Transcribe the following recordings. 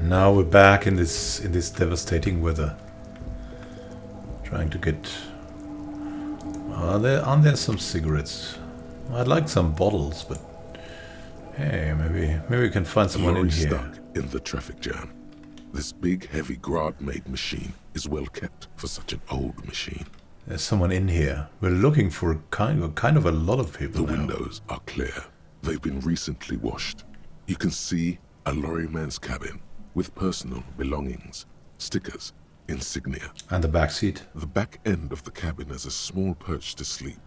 Now we're back in this devastating weather. Trying to get. Aren't there some cigarettes? I'd like some bottles, but hey, maybe we can find someone in here. Stuck in the traffic jam. This big, heavy Grad-made machine is well kept for such an old machine. There's someone in here. We're looking for kind of a lot of people. The now. windows are clear. They've been recently washed. You can see a lorryman's cabin with personal belongings, stickers, insignia. And the back seat. The back end of the cabin has a small perch to sleep,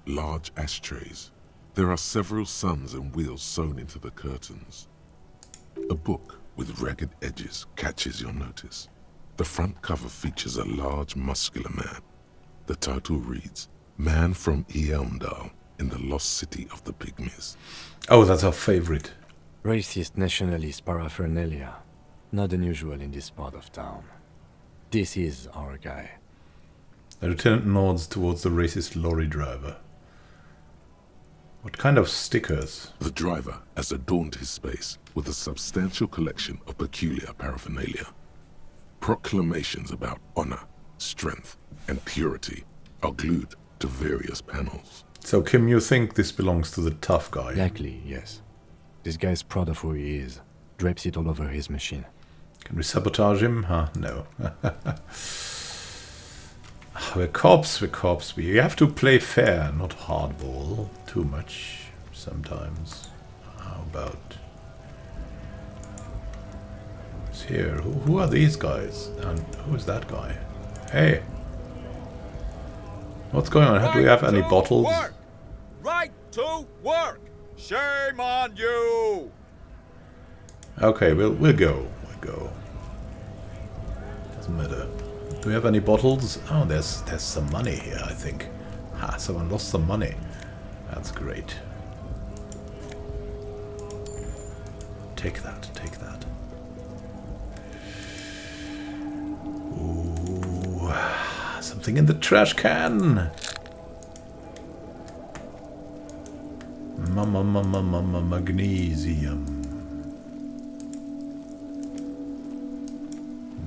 large ashtrays. There are several suns and wheels sewn into the curtains. A book with ragged edges catches your notice. The front cover features a large, muscular man. The title reads, Man from Eamdal in the Lost City of the Pygmies. Oh, that's our favorite. Racist nationalist paraphernalia. Not unusual in this part of town. This is our guy. The lieutenant nods towards the racist lorry driver. What kind of stickers? The driver has adorned his space with a substantial collection of peculiar paraphernalia. Proclamations about honor, strength, and purity are glued to various panels. So, Kim, you think this belongs to the tough guy? Likely, yes. This guy's proud of who he is. Drapes it all over his machine. Can we sabotage him? Huh? No. We're cops. We have to play fair, not hardball too much sometimes. How about... Who's here? Who are these guys? And who is that guy? Hey! What's going on? Do we have any bottles? Work. Right to work! Shame on you! Okay, we'll go. We'll go. Doesn't matter. Do we have any bottles? Oh, there's some money here, I think. Ha, someone lost some money. That's great. Take that, take that. Ooh, something in the trash can. Magnesium.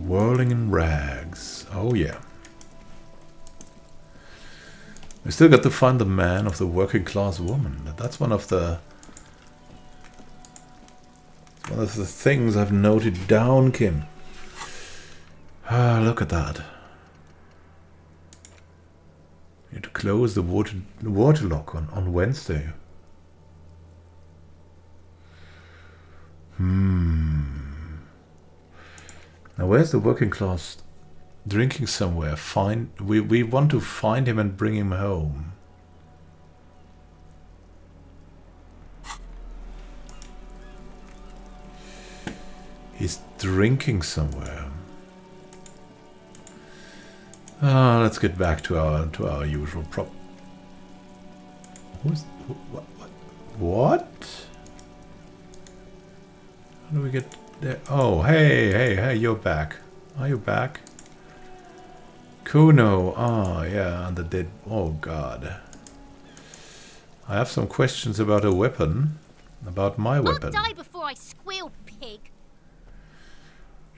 Whirling in rags. Oh yeah. We still got to find the man of the working class woman. That's one of the things I've noted down, Kim. Ah, look at that. You need to close the water lock on Wednesday. Now where's the working class drinking somewhere? We want to find him and bring him home. He's drinking somewhere. Let's get back to our usual prop. What? How do we get there? Oh, hey, you're back. Are you back? Kuno. Ah, yeah, and the dead. Oh, God. I have some questions about a weapon. About my weapon. I'll die before I squeal, pig.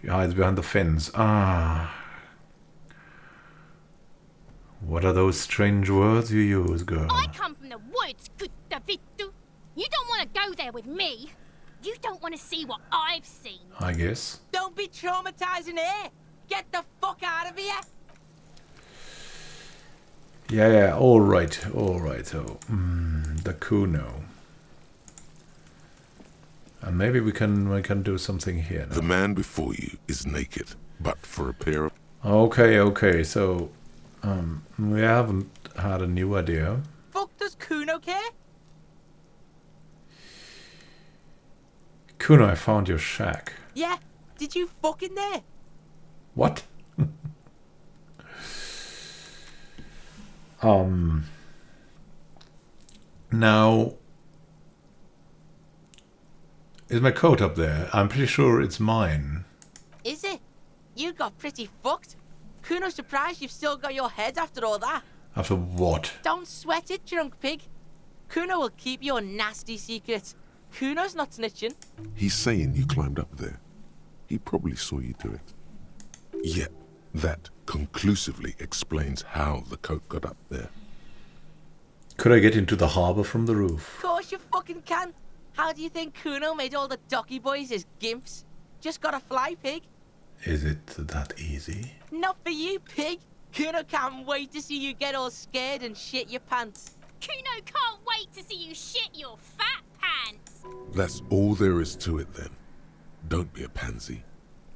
She hides behind the fence. Ah. What are those strange words you use, girl? I come from the woods, good Davidu. You don't want to go there with me. You don't want to see what I've seen. I guess. Don't be traumatizing here. Get the fuck out of here. Yeah, all right. So, the Kuno. And maybe we can do something here now. The man before you is naked, but for a pair of... Okay, so, we haven't had a new idea. Fuck does Kuno care? Kuno, I found your shack. Yeah, did you fuck in there? What? Now, is my coat up there? I'm pretty sure it's mine. Is it? You got pretty fucked. Kuno's surprised you've still got your head after all that. After what? Don't sweat it, drunk pig. Kuno will keep your nasty secret. Kuno's not snitching. He's saying you climbed up there. He probably saw you do it. Yet, that conclusively explains how the coat got up there. Could I get into the harbor from the roof? Of course you fucking can. How do you think Kuno made all the docky boys his gimps? Just gotta fly, pig. Is it that easy? Not for you, pig. Kuno can't wait to see you get all scared and shit your pants. Kuno can't wait to see you shit your fat pants. That's all there is to it then. Don't be a pansy.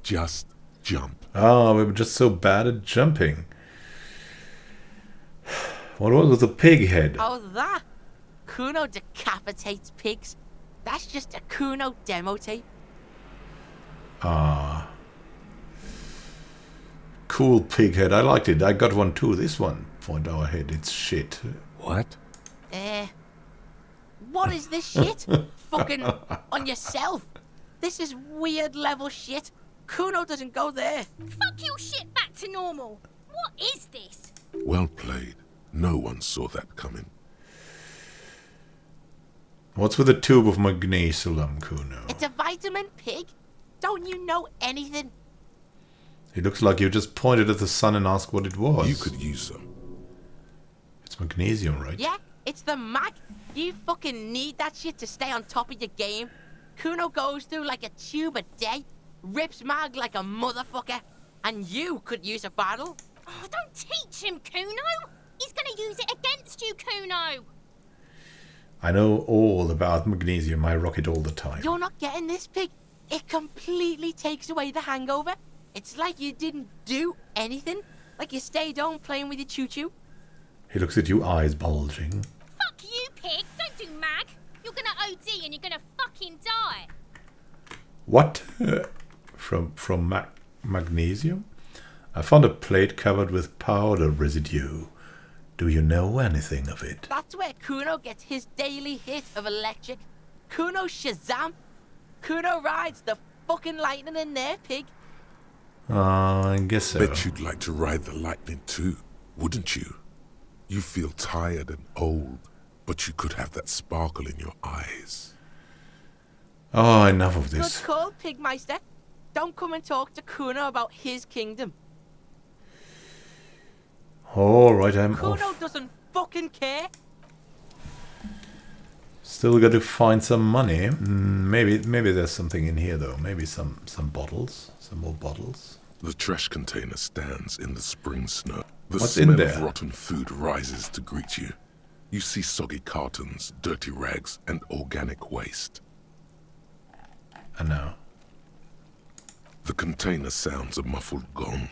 Just jump. Ah, we were just so bad at jumping. What was with the pig head? Oh, that? Kuno decapitates pigs. That's just a Kuno demo tape. Ah. Cool pig head. I liked it. I got one too. This one. Point our head. It's shit. What? What is this shit? Fucking on yourself. This is weird level shit. Kuno doesn't go there. Fuck your shit back to normal. What is this? Well played. No one saw that coming. What's with the tube of magnesium, Kuno? It's a vitamin, pig. Don't you know anything? It looks like you just pointed at the sun and asked what it was. You could use some. It's magnesium, right? Yeah, it's the mag. You fucking need that shit to stay on top of your game. Kuno goes through like a tube a day, rips mag like a motherfucker, and you could use a bottle. Oh, don't teach him, Kuno. He's gonna use it against you, Kuno. I know all about magnesium. I rock it all the time. You're not getting this, pig. It completely takes away the hangover. It's like you didn't do anything. Like you stayed home playing with your choo-choo. He looks at you, eyes bulging. Fuck you, pig. Don't do mag. You're gonna OD and you're gonna fucking die. What? From magnesium? I found a plate covered with powder residue. Do you know anything of it? That's where Kuno gets his daily hit of electric. Kuno Shazam. Kuno rides the fucking lightning in there, pig. I guess so. Bet you'd like to ride the lightning too, wouldn't you? You feel tired and old, but you could have that sparkle in your eyes. Oh, enough of this. Good call, Pigmeister. Don't come and talk to Kuno about his kingdom. Alright, I'm Kuno off. doesn't fucking care. Still got to find some money. Maybe there's something in here though. Maybe some bottles. Some more bottles. The trash container stands in the spring snow. The What's in smell there? of rotten food rises to greet you. You see soggy cartons, dirty rags, and organic waste. And now. The container sounds a muffled gong.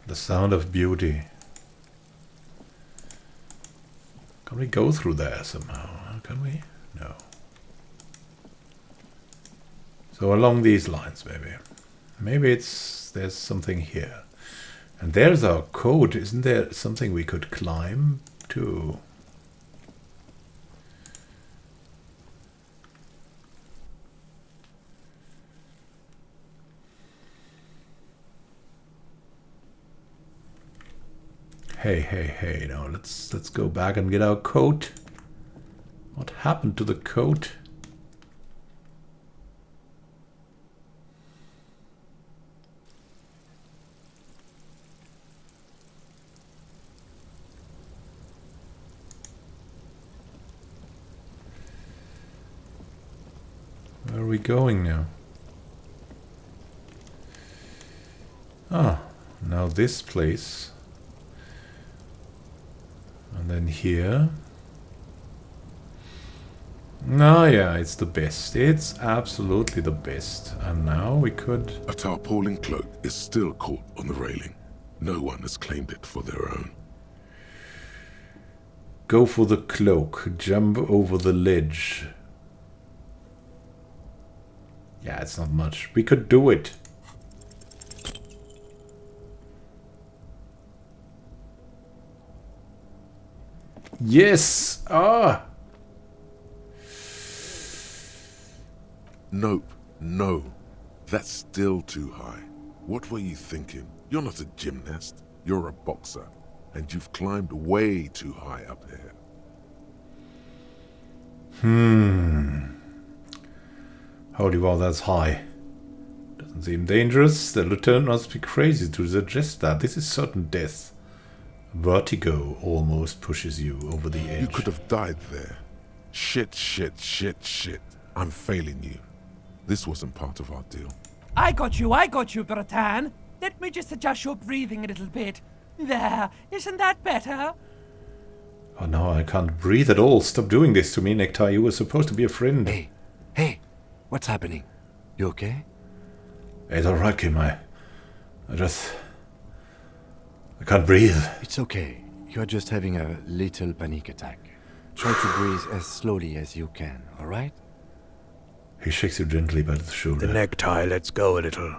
The sound of beauty. Can we go through there somehow? Can we? No. So along these lines, maybe. Maybe there's something here. And there's our code. Isn't there something we could climb to? Hey, now let's go back and get our coat. What happened to the coat? Where are we going now? Ah, now this place. And then here. Oh yeah, it's the best. It's absolutely the best. And now we could... A tarpaulin cloak is still caught on the railing. No one has claimed it for their own. Go for the cloak. Jump over the ledge. Yeah, it's not much. We could do it. Yes! Ah! Nope, no. That's still too high. What were you thinking? You're not a gymnast. You're a boxer. And you've climbed way too high up here. Holy wow, that's high. Doesn't seem dangerous. The lieutenant must be crazy to suggest that. This is certain death. Vertigo almost pushes you over the edge. You could have died there. Shit. I'm failing you. This wasn't part of our deal. I got you, Bratan. Let me just adjust your breathing a little bit. There, isn't that better? Oh no, I can't breathe at all. Stop doing this to me, Nectar. You were supposed to be a friend. Hey, what's happening? You okay? It's alright, Kim. I can't breathe. It's okay. You're just having a little panic attack. Try to breathe as slowly as you can, alright? He shakes you gently by the shoulder. The necktie lets go a little.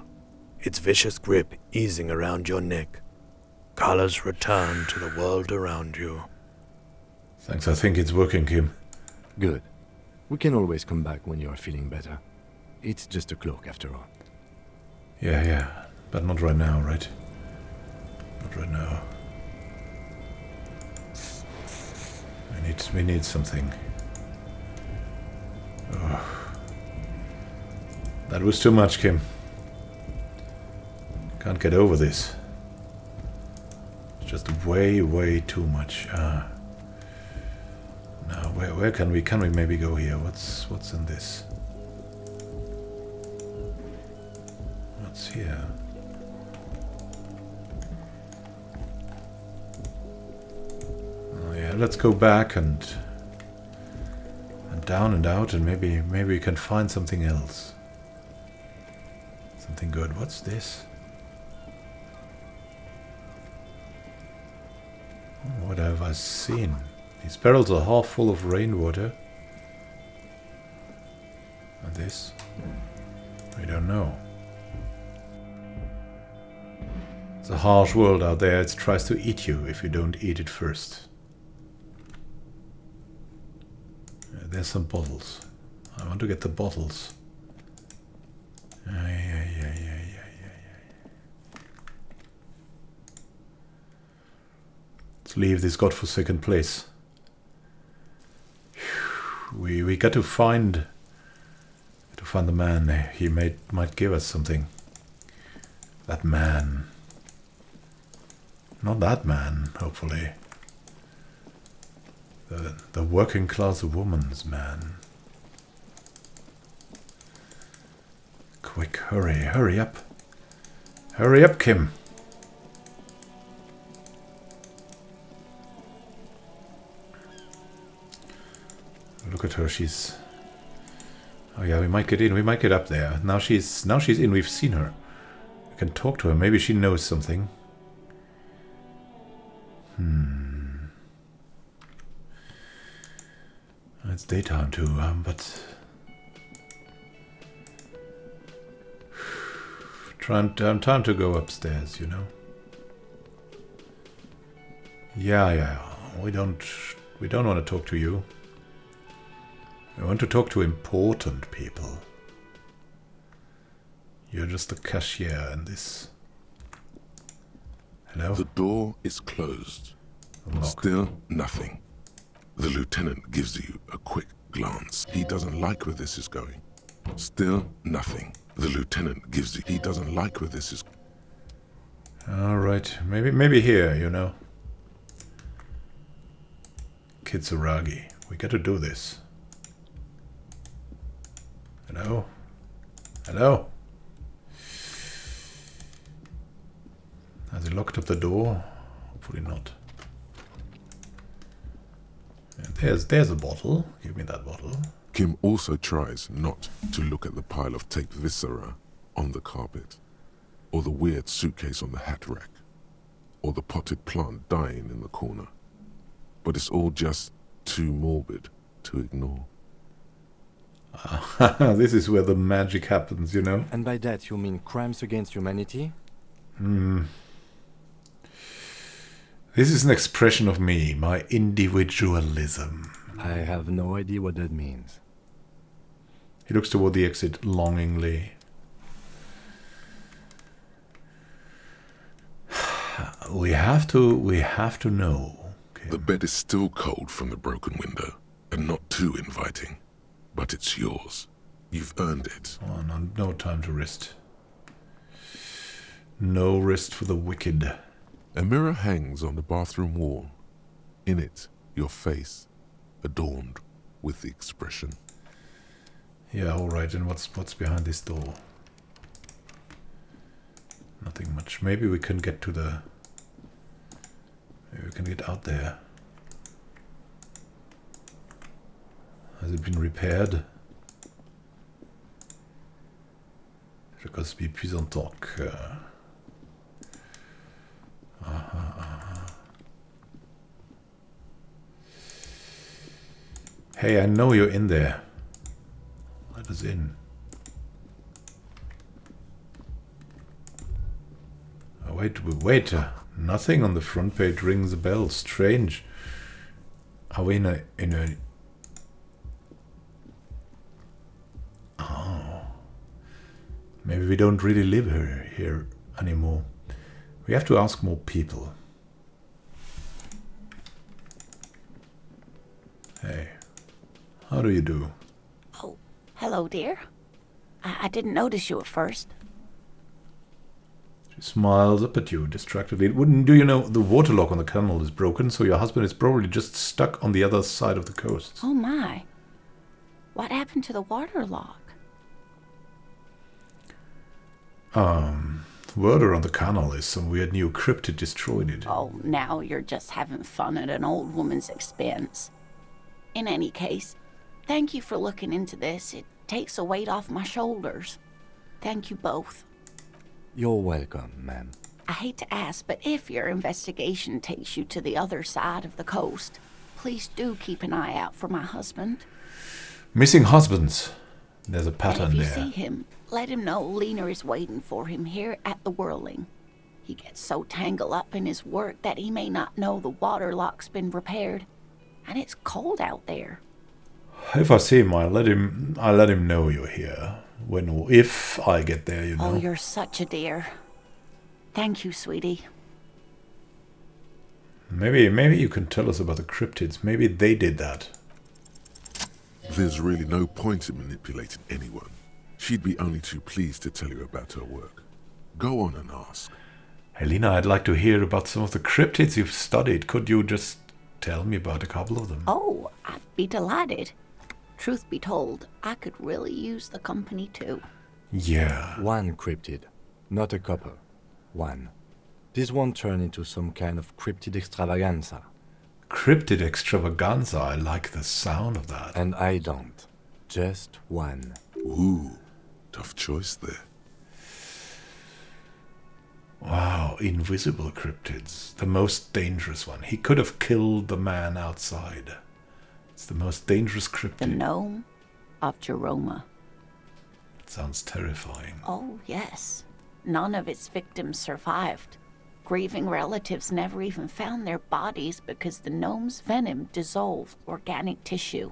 Its vicious grip easing around your neck. Colors return to the world around you. Thanks, I think it's working, Kim. Good. We can always come back when you are feeling better. It's just a cloak after all. Yeah. But not right now, right? Not right now. We need something. Oh. That was too much, Kim. Can't get over this. It's just way too much. Now, where can we maybe go here? What's in this? What's here? Oh yeah, let's go back and down and out, and maybe we can find something else. Something good. What's this? Oh, what have I seen? These barrels are half full of rainwater. And this? We don't know. It's a harsh world out there. It tries to eat you if you don't eat it first. There's some bottles. I want to get the bottles. Yeah. Let's leave this godforsaken place. We got to find the man. He might give us something. That man. Not that man, hopefully. The working class woman's man. Quick, hurry up. Hurry up, Kim. Look at her, she's... Oh yeah, we might get in, we might get up there. Now she's in, we've seen her. We can talk to her, maybe she knows something. It's daytime too, but... Time to go upstairs, you know? Yeah. We don't want to talk to you. I want to talk to important people. You're just a cashier in this. Hello? The door is closed. Unlock. Still nothing. The lieutenant gives you a quick glance. He doesn't like where this is going. Still nothing. The lieutenant gives you... He doesn't like where this is... Alright, maybe here, you know. Kitsuragi, we got to do this. Hello? Has he locked up the door? Hopefully not. And there's a bottle. Give me that bottle. Kim also tries not to look at the pile of taped viscera on the carpet, or the weird suitcase on the hat rack, or the potted plant dying in the corner. But it's all just too morbid to ignore. This is where the magic happens, you know? And by that you mean crimes against humanity? This is an expression of me, my individualism. I have no idea what that means. He looks toward the exit longingly. We have to know. Okay. The bed is still cold from the broken window, and not too inviting, but it's yours. You've earned it. Oh, no time to rest. No rest for the wicked. A mirror hangs on the bathroom wall. In it, your face, adorned with the expression. Yeah, alright, and what's behind this door? Nothing much. Maybe we can get to the... Maybe we can get out there. Has it been repaired? Je suis plus en tant que... Hey, I know you're in there. Let us in. Oh, wait. Nothing on the front page rings a bell. Strange. Are we in a... Oh. Maybe we don't really live here anymore. We have to ask more people. Hey. How do you do? Oh, hello, dear. I didn't notice you at first. She smiles up at you distractedly. Do you know the water lock on the canal is broken, so your husband is probably just stuck on the other side of the coast. Oh my. What happened to the water lock? Word around the canal is some weird new cryptid destroyed it. Oh, now you're just having fun at an old woman's expense. In any case, thank you for looking into this. It takes a weight off my shoulders. Thank you both. You're welcome, ma'am. I hate to ask, but if your investigation takes you to the other side of the coast, please do keep an eye out for my husband. Missing husbands. There's a pattern and if you there. see him, let him know Lena is waiting for him here at the Whirling. He gets so tangled up in his work that he may not know the water lock's been repaired. And it's cold out there. If I see him, I'll let him know you're here. When or if I get there, you know. Oh, you're such a dear. Thank you, sweetie. Maybe you can tell us about the cryptids. Maybe they did that. There's really no point in manipulating anyone. She'd be only too pleased to tell you about her work. Go on and ask. Helena, I'd like to hear about some of the cryptids you've studied. Could you just tell me about a couple of them? Oh, I'd be delighted. Truth be told, I could really use the company too. Yeah. One cryptid, not a couple. One. This won't turn into some kind of cryptid extravaganza. Cryptid extravaganza, I like the sound of that. And I don't. Just one. Ooh, tough choice there. Wow, invisible cryptids. The most dangerous one. He could have killed the man outside. It's the most dangerous cryptid. The gnome of Jeroma. Sounds terrifying. Oh, yes. None of its victims survived. Grieving relatives never even found their bodies because the gnome's venom dissolved organic tissue.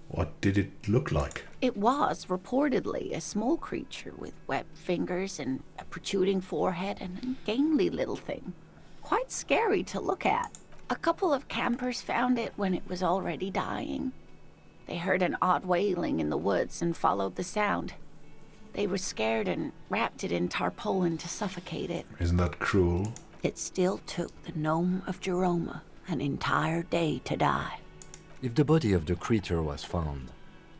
What did it look like? It was, reportedly, a small creature with webbed fingers and a protruding forehead and a gangly little thing. Quite scary to look at. A couple of campers found it when it was already dying. They heard an odd wailing in the woods and followed the sound. They were scared and wrapped it in tarpaulin to suffocate it. Isn't that cruel? It still took the gnome of Jeroma an entire day to die. If the body of the creature was found,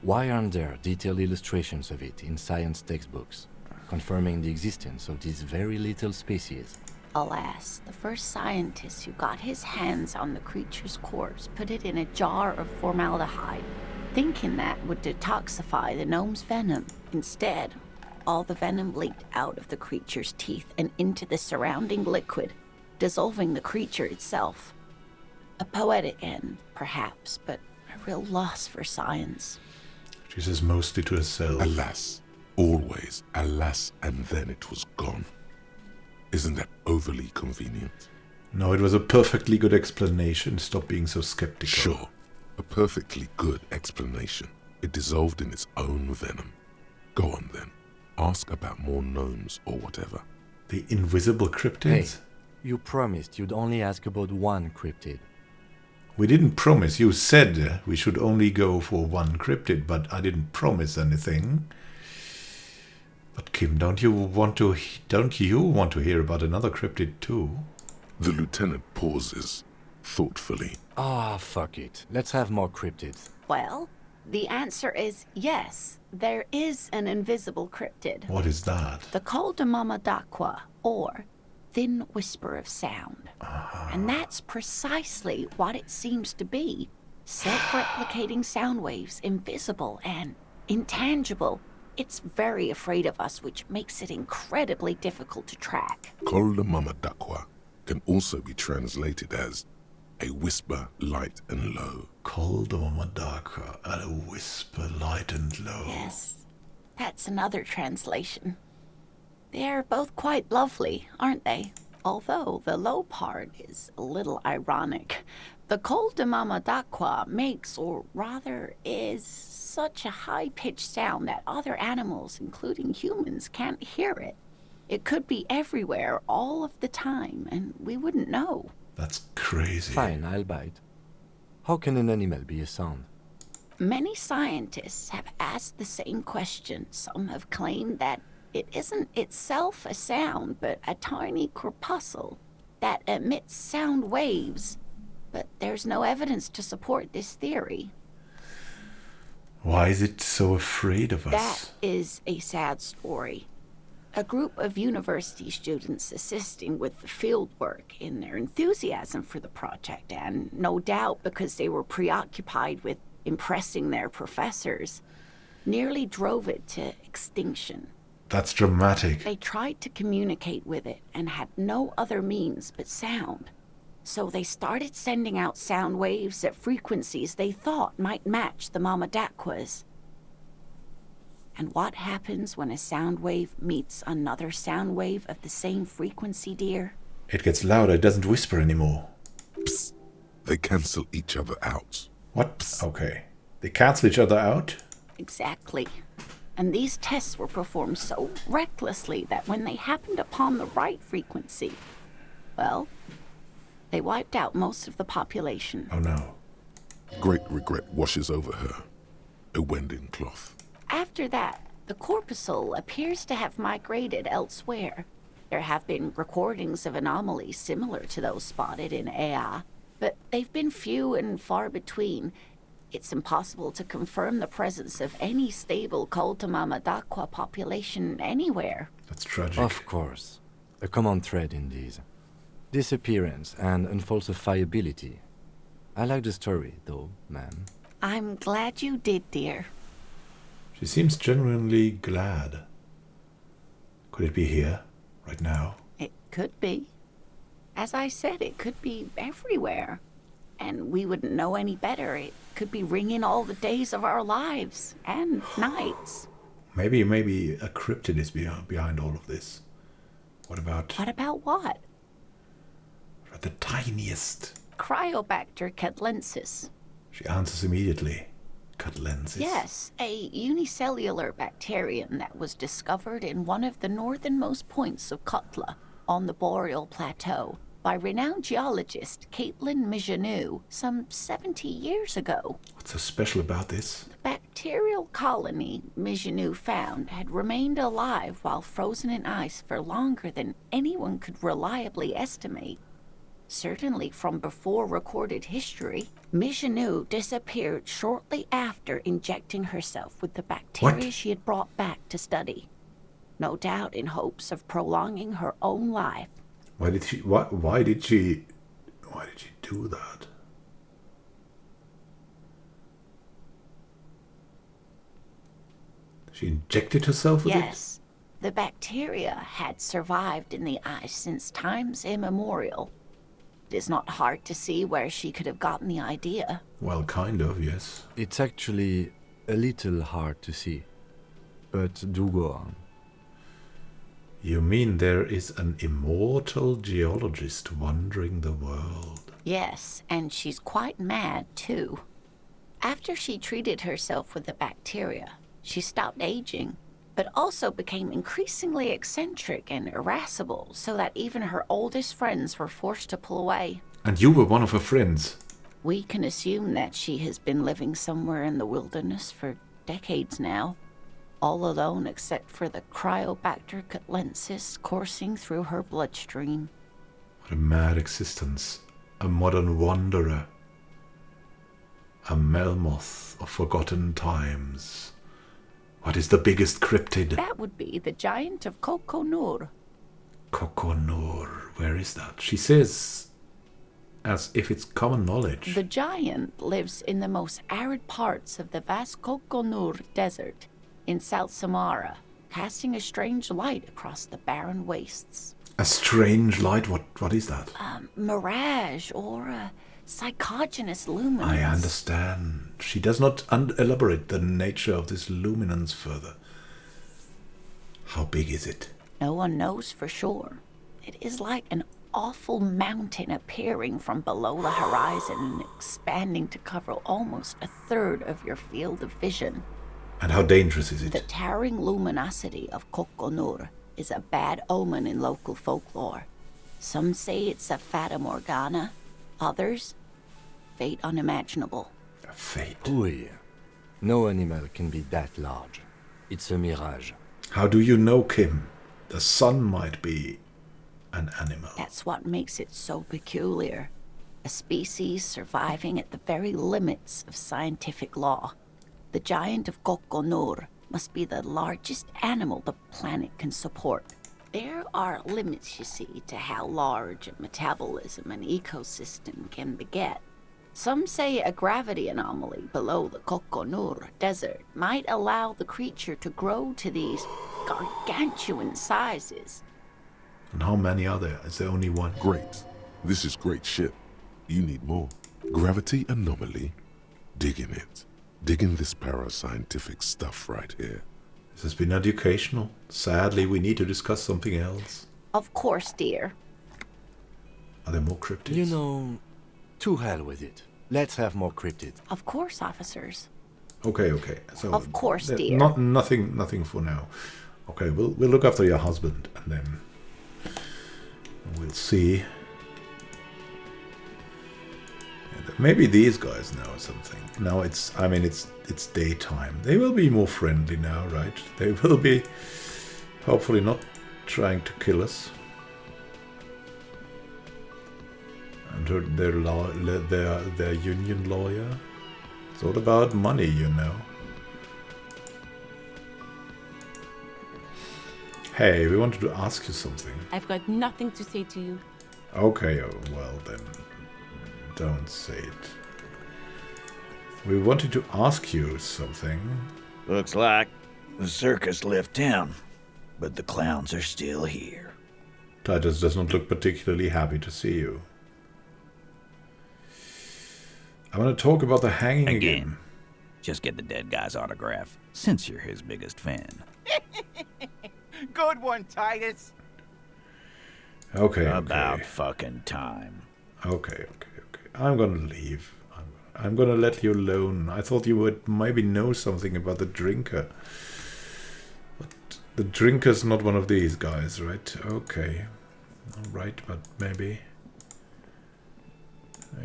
why aren't there detailed illustrations of it in science textbooks, confirming the existence of this very little species? Alas, the first scientist who got his hands on the creature's corpse put it in a jar of formaldehyde, thinking that would detoxify the gnome's venom. Instead, all the venom leaked out of the creature's teeth and into the surrounding liquid, dissolving the creature itself. A poetic end, perhaps, but a real loss for science. She says mostly to herself. Alas, always alas, and then it was gone. Isn't that overly convenient? No, it was a perfectly good explanation. Stop being so skeptical. Sure, a perfectly good explanation. It dissolved in its own venom. Go on then. Ask about more gnomes or whatever. The invisible cryptids? Hey, you promised you'd only ask about one cryptid. We didn't promise. You said we should only go for one cryptid, but I didn't promise anything. But Kim, don't you want to hear about another cryptid too? The lieutenant pauses, thoughtfully. Fuck it. Let's have more cryptids. Well, the answer is yes. There is an invisible cryptid. What is that? The Coldamama, or thin whisper of sound. And that's precisely what it seems to be. Self-replicating sound waves, invisible and intangible. It's very afraid of us, which makes it incredibly difficult to track. Coldamama can also be translated as a whisper, light and low. Coldamama, a whisper, light and low. Yes, that's another translation. They're both quite lovely, aren't they? Although the low part is a little ironic. The Coldamama makes, or rather is, such a high-pitched sound that other animals, including humans, can't hear it. It could be everywhere, all of the time, and we wouldn't know. That's crazy. Fine, I'll bite. How can an animal be a sound? Many scientists have asked the same question. Some have claimed that it isn't itself a sound, but a tiny corpuscle that emits sound waves. But there's no evidence to support this theory. Why is it so afraid of us? That is a sad story. A group of university students assisting with the field work in their enthusiasm for the project, and no doubt because they were preoccupied with impressing their professors, nearly drove it to extinction. That's dramatic. They tried to communicate with it and had no other means but sound. So they started sending out sound waves at frequencies they thought might match the Mamadakwas. And what happens when a sound wave meets another sound wave of the same frequency, dear? It gets louder, it doesn't whisper anymore. Psst. They cancel each other out. What? Psst. Okay. They cancel each other out? Exactly. And these tests were performed so recklessly that when they happened upon the right frequency, well, they wiped out most of the population. Oh no. Great regret washes over her. A wending cloth. After that, the corpuscle appears to have migrated elsewhere. There have been recordings of anomalies similar to those spotted in Ea, but they've been few and far between. It's impossible to confirm the presence of any stable Coldamama population anywhere. That's tragic. Of course. A common thread in these. Disappearance and unfalsifiability. I like the story, though, ma'am. I'm glad you did, dear. She seems genuinely glad. Could it be here, right now? It could be. As I said, it could be everywhere. And we wouldn't know any better. It could be ringing all the days of our lives and nights. Maybe a cryptid is behind all of this. What about what? The tiniest? Cryobacter catlensis. She answers immediately. Catlensis. Yes, a unicellular bacterium that was discovered in one of the northernmost points of Kotla on the Boreal Plateau by renowned geologist Caitlin Mijanu some 70 years ago. What's so special about this? The bacterial colony Mijanu found had remained alive while frozen in ice for longer than anyone could reliably estimate. Certainly from before recorded history, Mijanu disappeared shortly after injecting herself with the bacteria she had brought back to study. No doubt in hopes of prolonging her own life. Why did she do that? She injected herself with it? Yes. The bacteria had survived in the ice since times immemorial. It is not hard to see where she could have gotten the idea. Well, kind of, yes. It's actually a little hard to see. But do go on. You mean there is an immortal geologist wandering the world? Yes, and she's quite mad, too. After she treated herself with the bacteria, she stopped aging, but also became increasingly eccentric and irascible, so that even her oldest friends were forced to pull away. And you were one of her friends? We can assume that she has been living somewhere in the wilderness for decades now, all alone except for the Cryobacter catlensis coursing through her bloodstream. What a mad existence. A modern wanderer. A Melmoth of forgotten times. What is the biggest cryptid? That would be the giant of Kokonur. Kokonur. Where is that? She says as if it's common knowledge. The giant lives in the most arid parts of the vast Kokonur desert in South Samara, casting a strange light across the barren wastes. A strange light? What is that? Mirage or a psychogenous luminance. I understand. She does not elaborate the nature of this luminance further. How big is it? No one knows for sure. It is like an awful mountain appearing from below the horizon and expanding to cover almost a third of your field of vision. And how dangerous is it? The towering luminosity of Kokonur is a bad omen in local folklore. Some say it's a fata morgana, others, fate unimaginable. A fate? Oui. No animal can be that large. It's a mirage. How do you know, Kim? The sun might be an animal. That's what makes it so peculiar. A species surviving at the very limits of scientific law. The giant of Kokonur must be the largest animal the planet can support. There are limits, you see, to how large a metabolism an ecosystem can beget. Some say a gravity anomaly below the Kokonur desert might allow the creature to grow to these gargantuan sizes. And how many are there? Is there only one? Great. This is great shit. You need more. Gravity anomaly. Dig in it. Dig in this parascientific stuff right here. This has been educational. Sadly, we need to discuss something else. Of course, dear. Are there more cryptids? You know, to hell with it. Let's have more cryptids. Of course, officers. Okay. So Of course, dear. Nothing for now. Okay, we'll look after your husband and then we'll see. Maybe these guys know something. Now it's daytime. They will be more friendly now, right? They will be hopefully not trying to kill us. And their union lawyer. It's all about money, you know. Hey, we wanted to ask you something. I've got nothing to say to you. Okay, well then, don't say it. We wanted to ask you something. Looks like the circus left town, but the clowns are still here. Titus does not look particularly happy to see you. I want to talk about the hanging again. Just get the dead guy's autograph, since you're his biggest fan. Good one, Titus. Okay. About fucking time. Okay. I'm gonna leave. I'm gonna let you alone. I thought you would maybe know something about the drinker. But the drinker's not one of these guys, right? Okay. Alright, but maybe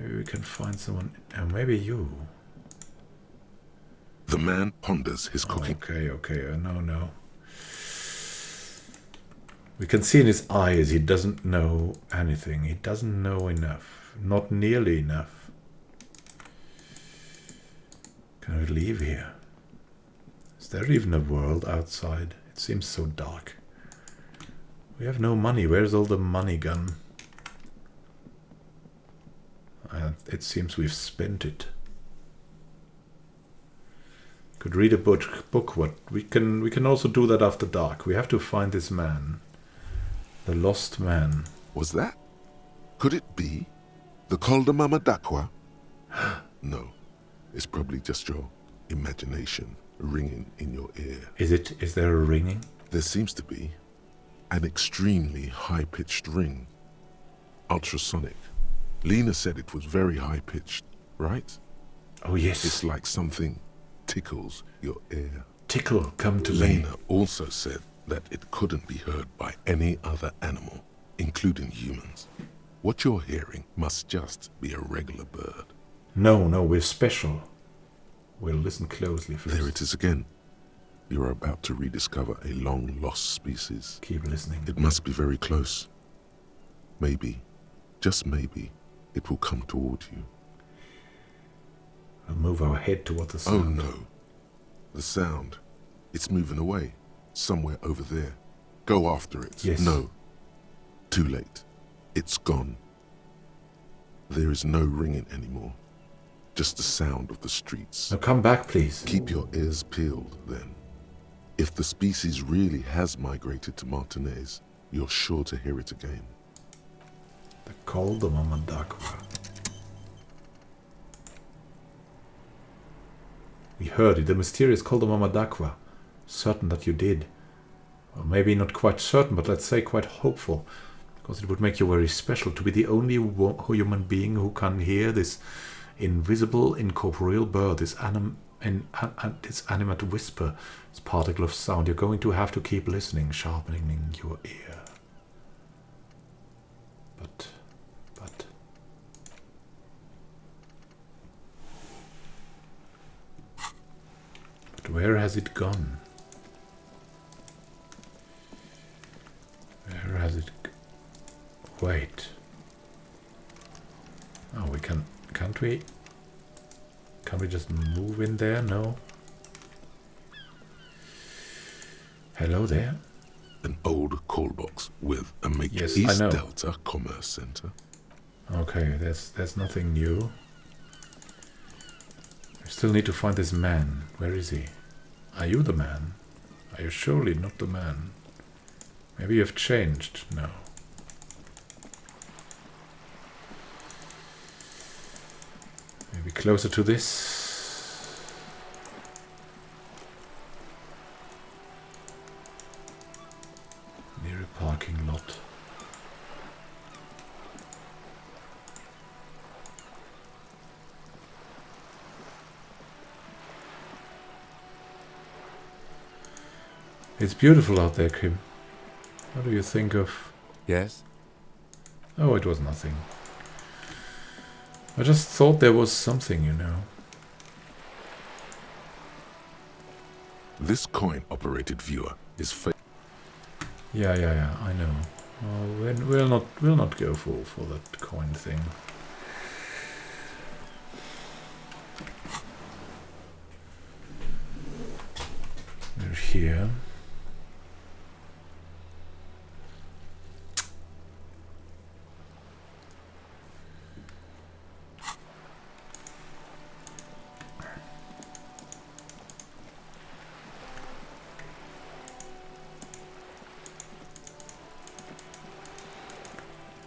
we can find someone. Maybe you. The man ponders his cooking. Okay. No. We can see in his eyes he doesn't know anything. He doesn't know enough. Not nearly enough. Can we leave here? Is there even a world outside? It seems so dark. We have no money. Where's all the money gone? It seems we've spent it. Could read a book. What we can also do that after dark. We have to find this man. The lost man. Was that? Could it be? The Koldamama Dakwa? No. It's probably just your imagination ringing in your ear. Is there a ringing? There seems to be. An extremely high-pitched ring. Ultrasonic. Lena said it was very high-pitched, right? Oh, yes. It's like something tickles your ear. Tickle, come to me. Lena also said that it couldn't be heard by any other animal, including humans. What you're hearing must just be a regular bird. No, we're special. We'll listen closely first. There it is again. You are about to rediscover a long-lost species. Keep listening. It must be very close. Maybe, just maybe, it will come toward you. We'll move our head toward the sound. Oh no. The sound. It's moving away. Somewhere over there. Go after it. Yes. No. Too late. It's gone. There is no ringing anymore. Just the sound of the streets. Now come back, please. Keep your ears peeled, then. If the species really has migrated to Martinez, you're sure to hear it again. The Koldomamadakwa. We heard it, the mysterious Koldomamadakwa. Certain that you did. Or maybe not quite certain, but let's say quite hopeful. Because it would make you very special to be the only human being who can hear this invisible, incorporeal bird, this animate whisper, this particle of sound. You're going to have to keep listening, sharpening your ear. But where has it gone? Where has it... Wait. Oh, we can... Can't we? Can't we just move in there? No. Hello there. An old call box with a make Yes, East I know. Delta Commerce Center. Okay, there's nothing new. I still need to find this man. Where is he? Are you the man? Are you surely not the man? Maybe you've changed. No. Maybe closer to this. Near a parking lot. It's beautiful out there, Kim. What do you think of... Yes? Oh, it was nothing. I just thought there was something, you know. This coin-operated viewer is Yeah, I know. Oh, we'll not go for that coin thing. We're here.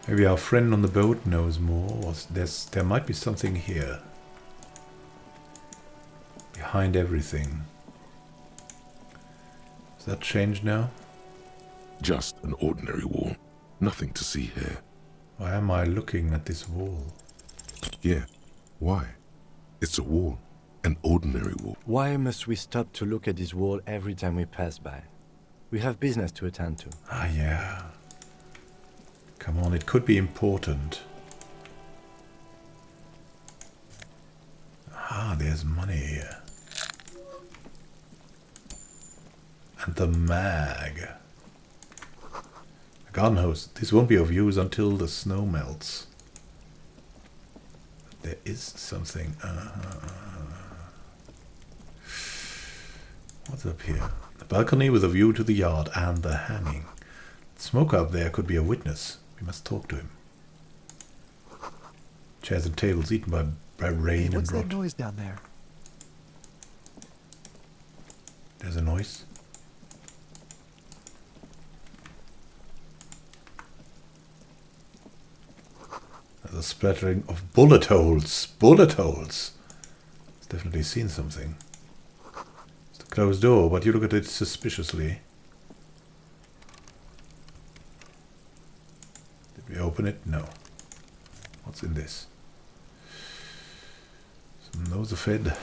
Maybe our friend on the boat knows more, or there might be something here. Behind everything. Has that changed now? just an ordinary wall. Nothing to see here. Why am I looking at this wall? Yeah, why? It's a wall. An ordinary wall. Why must we stop to look at this wall every time we pass by? We have business to attend to. Ah, yeah. Come on, it could be important. Ah, there's money here. And the mag. A garden hose. This won't be of use until the snow melts. But there is something. What's up here? The balcony with a view to the yard and the hanging. The smoker up there could be a witness. We must talk to him. Chairs and tables eaten by rain What's and rot. that noise down there? There's a noise. There's a splattering of bullet holes. Bullet holes! It's definitely seen something. It's a closed door, but you look at it suspiciously. Did we open it? No. What's in this? Some nosefed.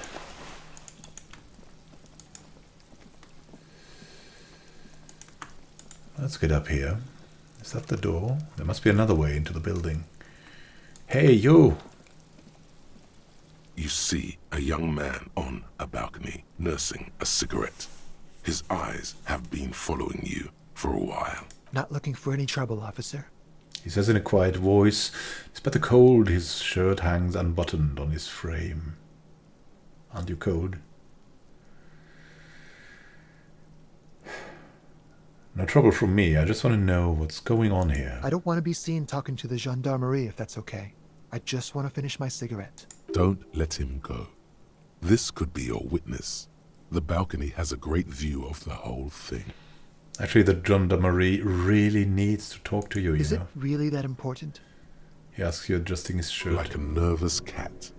Let's get up here. Is that the door? There must be another way into the building. Hey, you! you see a young man on a balcony nursing a cigarette. His eyes have been following you for a while. Not looking for any trouble, officer. He says in a quiet voice, despite the cold, his shirt hangs unbuttoned on his frame. Aren't you cold? No trouble from me. I just want to know what's going on here. I don't want to be seen talking to the gendarmerie, if that's okay. I just want to finish my cigarette. Don't let him go. This could be your witness. The balcony has a great view of the whole thing. Actually, the gendarmerie really needs to talk to you, Is you it know. really that important? He asks you, adjusting his shirt. Like a nervous cat,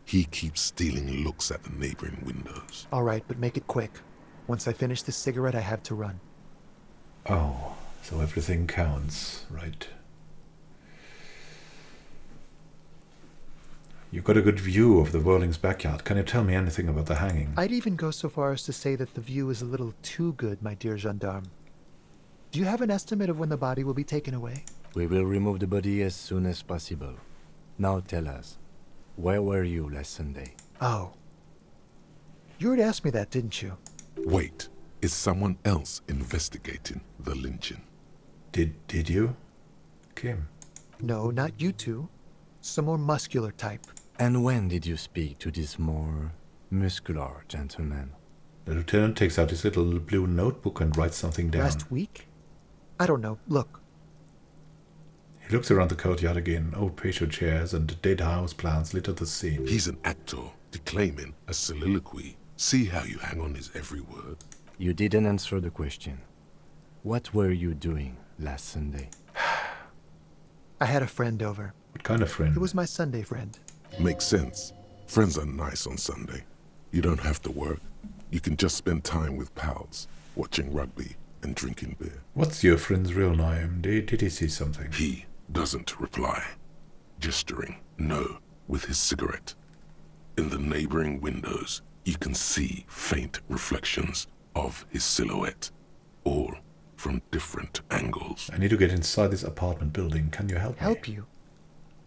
he keeps stealing looks at the neighboring windows. All right, but make it quick. Once I finish this cigarette, I have to run. Oh, so everything counts, right? You've got a good view of the Whirling's backyard. Can you tell me anything about the hanging? I'd even go so far as to say that the view is a little too good, my dear gendarme. Do you have an estimate of when the body will be taken away? We will remove the body as soon as possible. Now tell us, where were you last Sunday? Oh. You already asked me that, didn't you? Wait, is someone else investigating the lynching? Did you? Kim? No, not you two. Some more muscular type. And when did you speak to this more muscular gentleman? The lieutenant takes out his little blue notebook and writes something down. Last week? I don't know. Look. He looks around the courtyard again. Old patio chairs and dead house plants litter the scene. He's an actor, declaiming a soliloquy. See how you hang on his every word? You didn't answer the question. What were you doing last Sunday? I had a friend over. What kind of friend? He was my Sunday friend. Makes sense. Friends are nice on Sunday. You don't have to work. You can just spend time with pals, watching rugby and drinking beer. What's your friend's real name? Did he see something? He doesn't reply, gesturing no with his cigarette. In the neighboring windows, you can see faint reflections of his silhouette, all from different angles. I need to get inside this apartment building. Can you help me? Help you?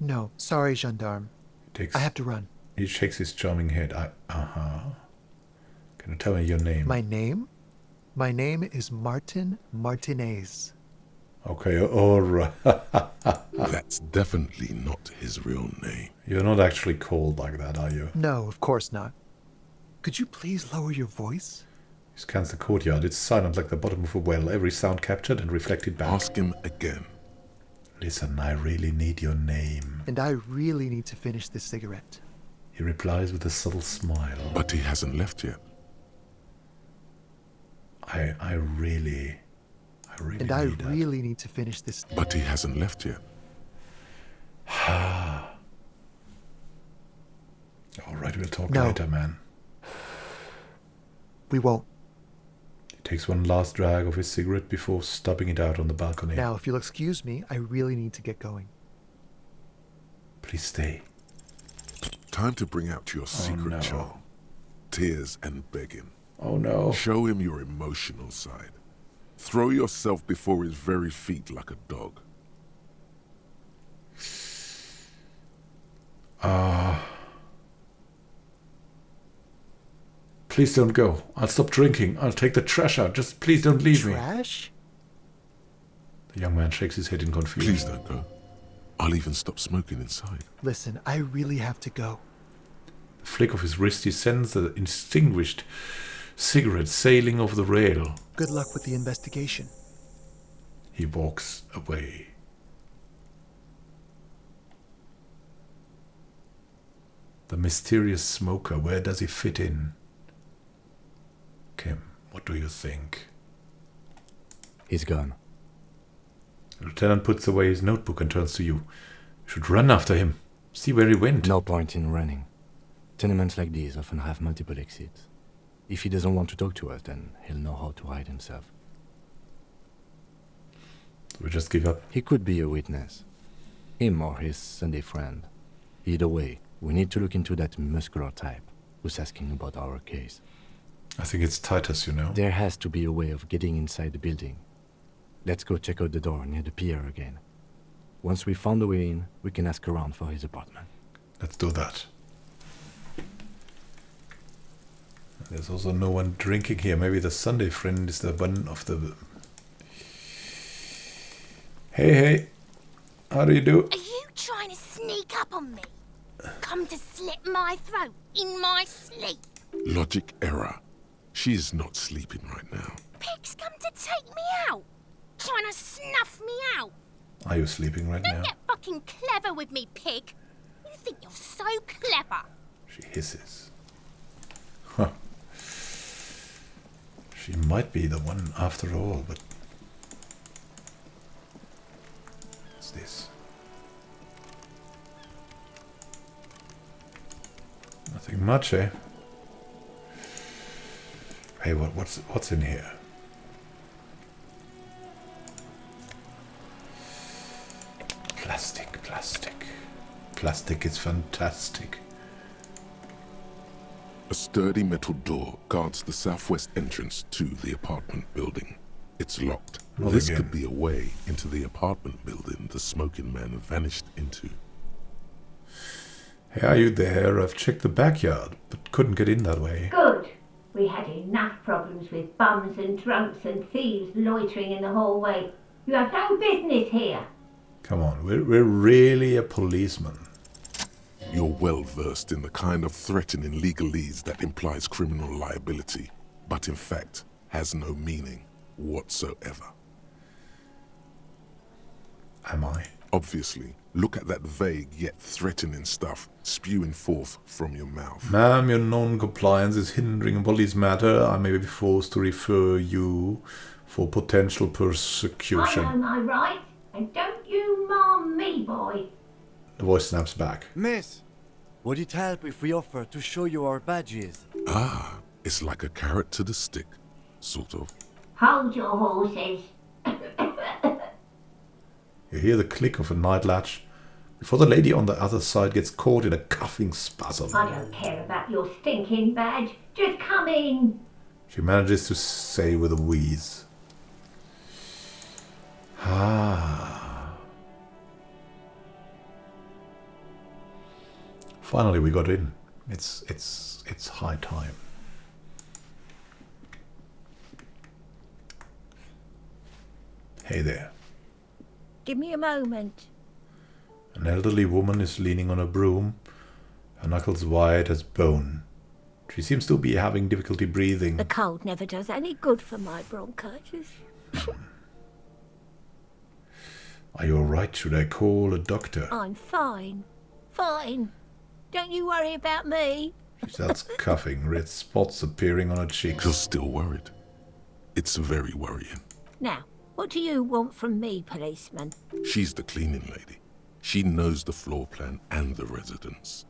No, sorry, gendarme. I have to run. He shakes his charming head. Can you tell me your name? My name? My name is Martin Martinez. Okay, all right. That's definitely not his real name. You're not actually called like that, are you? No, of course not. Could you please lower your voice? He scans the courtyard. It's silent like the bottom of a well. Every sound captured and reflected back. Ask him again. Listen, I really need your name. And I really need to finish this cigarette. He replies with a subtle smile. But he hasn't left yet. I really and I really need to finish this. But he hasn't left yet. All right, we'll talk later, man. We won't. He takes one last drag of his cigarette before stubbing it out on the balcony. Now, if you'll excuse me, I really need to get going. Please stay. Time to bring out your secret, no. child. Tears and begging. Oh no. Show him your emotional side. Throw yourself before his very feet like a dog. Please don't go. I'll stop drinking. I'll take the trash out. Just please don't leave me. Trash? The young man shakes his head in confusion. Please don't go. I'll even stop smoking inside. Listen, I really have to go. The flick of his wrist, he sends the extinguished cigarette sailing over the rail. Good luck with the investigation. He walks away. The mysterious smoker, where does he fit in? Kim, what do you think? He's gone. The lieutenant puts away his notebook and turns to you. You should run after him. See where he went. No point in running. Tenements like these often have multiple exits. If he doesn't want to talk to us, then he'll know how to hide himself. We just give up. He could be a witness. Him or his Sunday friend. Either way, we need to look into that muscular type who's asking about our case. I think it's Titus, you know. There has to be a way of getting inside the building. Let's go check out the door near the pier again. Once we found a way in, we can ask around for his apartment. Let's do that. There's also no one drinking here. Maybe the Sunday friend is the one of the... Hey. How do you do? Are you trying to sneak up on me? Come to slit my throat in my sleep? Logic error. She is not sleeping right now. Pig's come to take me out. Trying to snuff me out. Are you sleeping right now? Don't get fucking clever with me, pig. You think you're so clever. She hisses. Huh. She might be the one after all, but... What's this? Nothing much, eh? Hey, what's in here? Plastic. Plastic is fantastic. A sturdy metal door guards the southwest entrance to the apartment building. It's locked. Not This again. could be a way into the apartment building the smoking man vanished into. Hey, are you there? I've checked the backyard, but couldn't get in that way. Good. We had enough problems with bums and drunks and thieves loitering in the hallway. You have no business here. Come on, we're really a policeman. You're well versed in the kind of threatening legalese that implies criminal liability, but in fact has no meaning whatsoever. Am I? Obviously, look at that vague yet threatening stuff spewing forth from your mouth. Ma'am, your non-compliance is hindering police matter. I may be forced to refer you for potential persecution. I know my rights, and don't you mom me, boy. The voice snaps back. Miss, would it help if we offer to show you our badges? Ah, it's like a carrot to the stick, sort of. Hold your horses. You hear the click of a night latch before the lady on the other side gets caught in a coughing spasm. I don't care about your stinking badge. Just come in. She manages to say with a wheeze. Ah. Finally we got in. It's high time. Hey there. Give me a moment. An elderly woman is leaning on a broom, her knuckles white as bone. She seems to be having difficulty breathing. The cold never does any good for my bronchitis. Are you alright? Should I call a doctor? I'm fine. Fine. Don't you worry about me. She starts coughing, red spots appearing on her cheeks. You're still worried. It's very worrying. Now, what do you want from me, policeman? She's the cleaning lady. She knows the floor plan and the residence.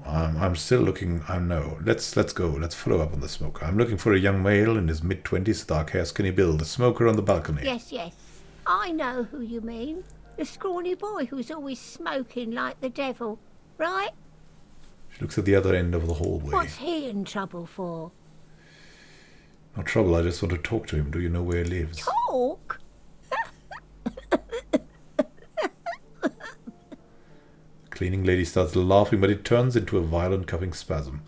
I'm still looking. No. Let's go. Let's follow up on the smoker. I'm looking for a young male in his mid-20s, dark hair, skinny build. The smoker on the balcony. Yes. I know who you mean. The scrawny boy who's always smoking like the devil, right? She looks at the other end of the hallway. What's he in trouble for? No trouble. I just want to talk to him. Do you know where he lives? Talk? Cleaning lady starts laughing, but it turns into a violent coughing spasm.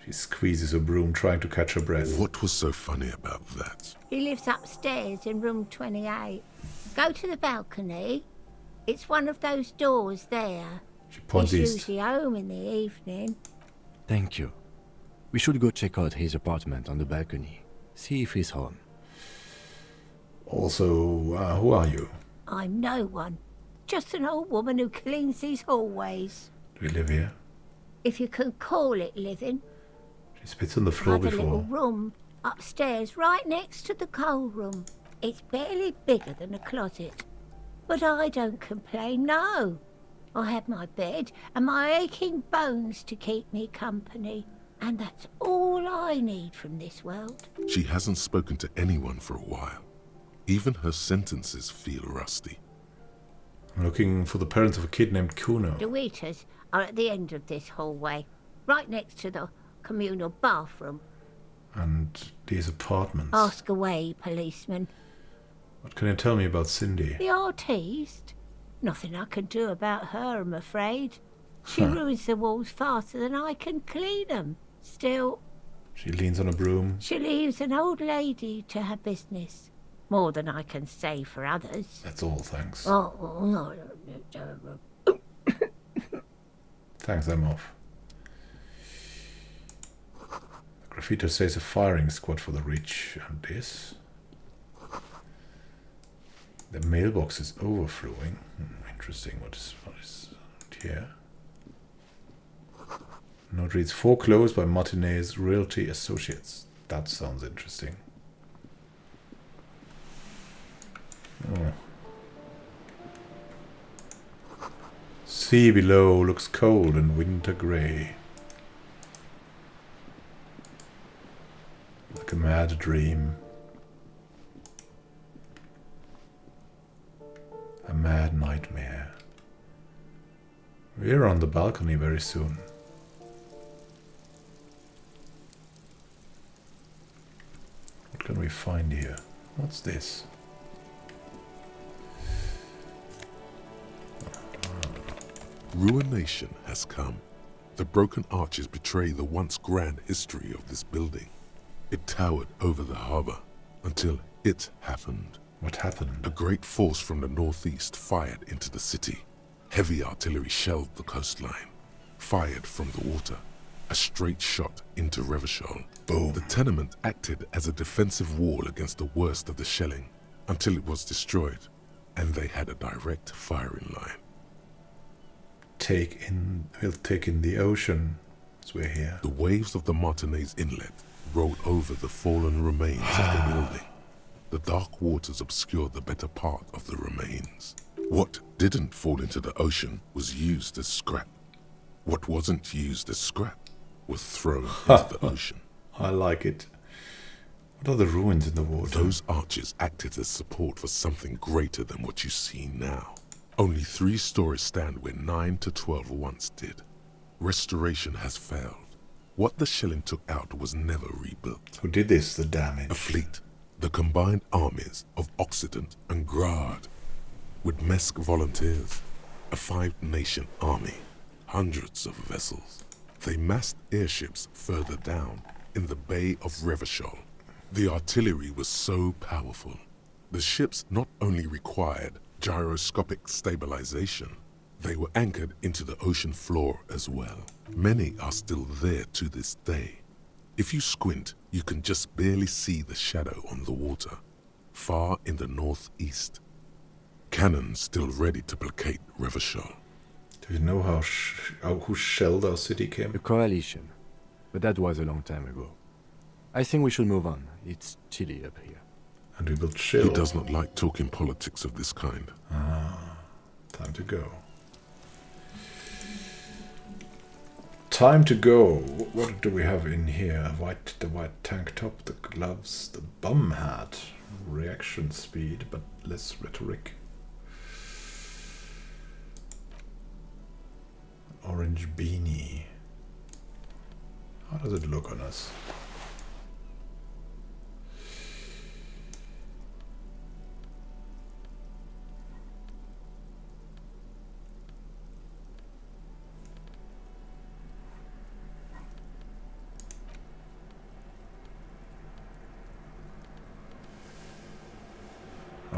She squeezes her broom, trying to catch her breath. What was so funny about that? He lives upstairs in room 28. Go to the balcony. It's one of those doors there. She points He's east. usually home in the evening. Thank you. We should go check out his apartment on the balcony. See if he's home. Also, who are you? I'm no one. Just an old woman who cleans these hallways. Do you live here? If you can call it living. She spits on the floor I have a little before. room upstairs right next to the coal room. It's barely bigger than a closet. But I don't complain, no. I have my bed and my aching bones to keep me company. And that's all I need from this world. She hasn't spoken to anyone for a while. Even her sentences feel rusty. I'm looking for the parents of a kid named Kuno. The waiters are at the end of this hallway, right next to the communal bathroom. And these apartments. Ask away, policeman. What can you tell me about Cindy? The artiste? Nothing I can do about her, I'm afraid. She ruins the walls faster than I can clean them. Still... She leans on a broom. She leaves an old lady to her business. More than I can say for others. That's all, thanks. Oh, no. Thanks, I'm off. The graffito says a firing squad for the rich. And this? The mailbox is overflowing. Interesting. What is here? Note reads, foreclosed by Martinez Realty Associates. That sounds interesting. Oh. Sea below looks cold and winter grey. Like a mad dream. A mad nightmare. We're on the balcony very soon. What can we find here? What's this? Ruination has come. The broken arches betray the once grand history of this building. It towered over the harbor until it happened. What happened? A great force from the northeast fired into the city. Heavy artillery shelled the coastline. Fired from the water. A straight shot into Revachol. Boom. The tenement acted as a defensive wall against the worst of the shelling until it was destroyed, and they had a direct firing line. We'll take in the ocean as we're here. The waves of the Martinez Inlet rolled over the fallen remains of the building. The dark waters obscured the better part of the remains. What didn't fall into the ocean was used as scrap. What wasn't used as scrap was thrown into the ocean. I like it. What are the ruins in the water? Those arches acted as support for something greater than what you see now. Only 3 stories stand where 9 to 12 once did. Restoration has failed. What the shelling took out was never rebuilt. Who did this, the damage? A fleet. The combined armies of Occident and Grad. With Mesk volunteers. A 5-nation army. Hundreds of vessels. They massed airships further down in the Bay of Revachol. The artillery was so powerful. The ships not only required gyroscopic stabilization, they were anchored into the ocean floor as well. Many are still there to this day. If you squint, you can just barely see the shadow on the water, far in the northeast. Cannons still ready to placate Revachol. Do you know who shelled our city came? The coalition. But that was a long time ago. I think we should move on. It's chilly up here. And we will chill. He does not like talking politics of this kind. Time to go. Time to go. What do we have in here? The white tank top, the gloves, the bum hat. Reaction speed, but less rhetoric. Orange beanie. How does it look on us?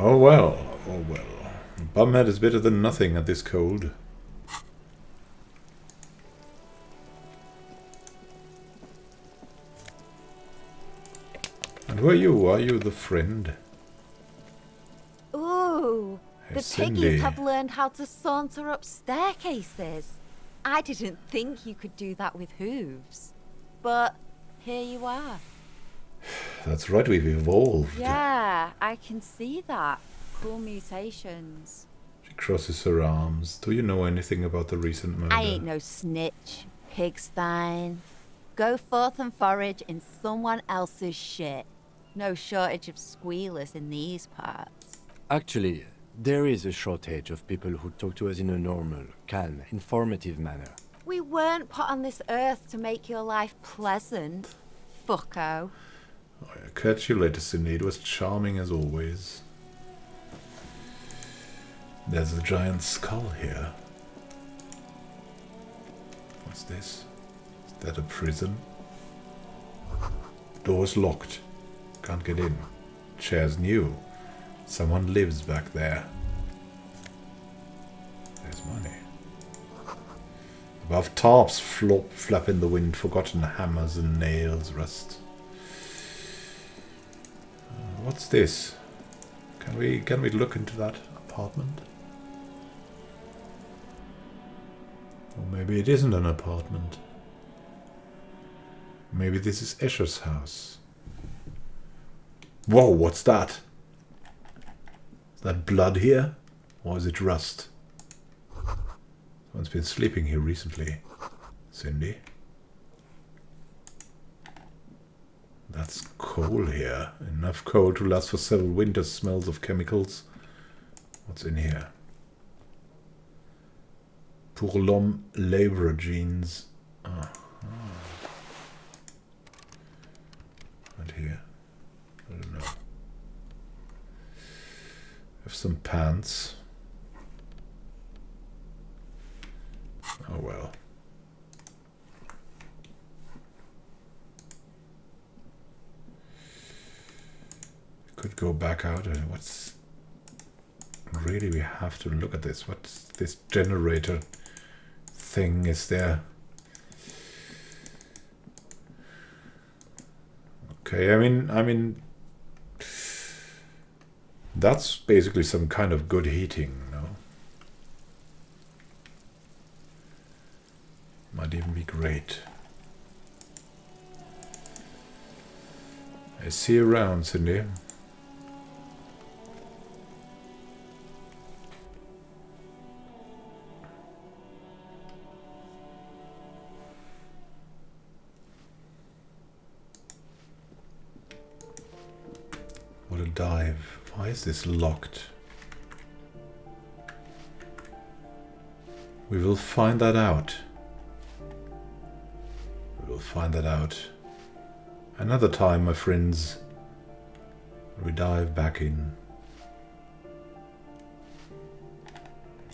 Oh well, oh well. Bumhead is better than nothing at this cold. And who are you? Are you the friend? Ooh, Hey, the Cindy. piggies have learned how to saunter up staircases. I didn't think you could do that with hooves. But here you are. That's right, we've evolved. Yeah, I can see that. Cool mutations. She crosses her arms. Do you know anything about the recent murder? I ain't no snitch, pigstein. Go forth and forage in someone else's shit. No shortage of squealers in these parts. Actually, there is a shortage of people who talk to us in a normal, calm, informative manner. We weren't put on this earth to make your life pleasant, fucko. I'll catch you later, Cindy. It was charming as always. There's a giant skull here. What's this? Is that a prison? Door's locked. Can't get in. Chair's new. Someone lives back there. There's money. Above tarps flap in the wind, forgotten hammers and nails rust. What's this? Can we look into that apartment? Or maybe it isn't an apartment. Maybe this is Escher's house. Whoa, what's that? Is that blood here? Or is it rust? Someone's been sleeping here recently. Cindy. That's coal here. Enough coal to last for several winters. Smells of chemicals. What's in here? Pour l'homme labourer jeans. Right here. I don't know. Have some pants. Oh well. Could go back out. What's really, we have to look at this. What's this generator thing? Is there? Okay, I mean that's basically some kind of good heating, no? Might even be great. I see you around, Cindy. What a dive. Why is this locked? We will find that out. We will find that out another time, my friends. We dive back in.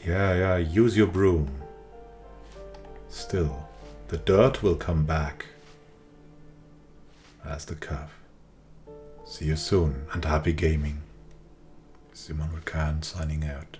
Yeah, use your broom. Still, the dirt will come back. As the cuff. See you soon, and happy gaming. Immanuel Can signing out.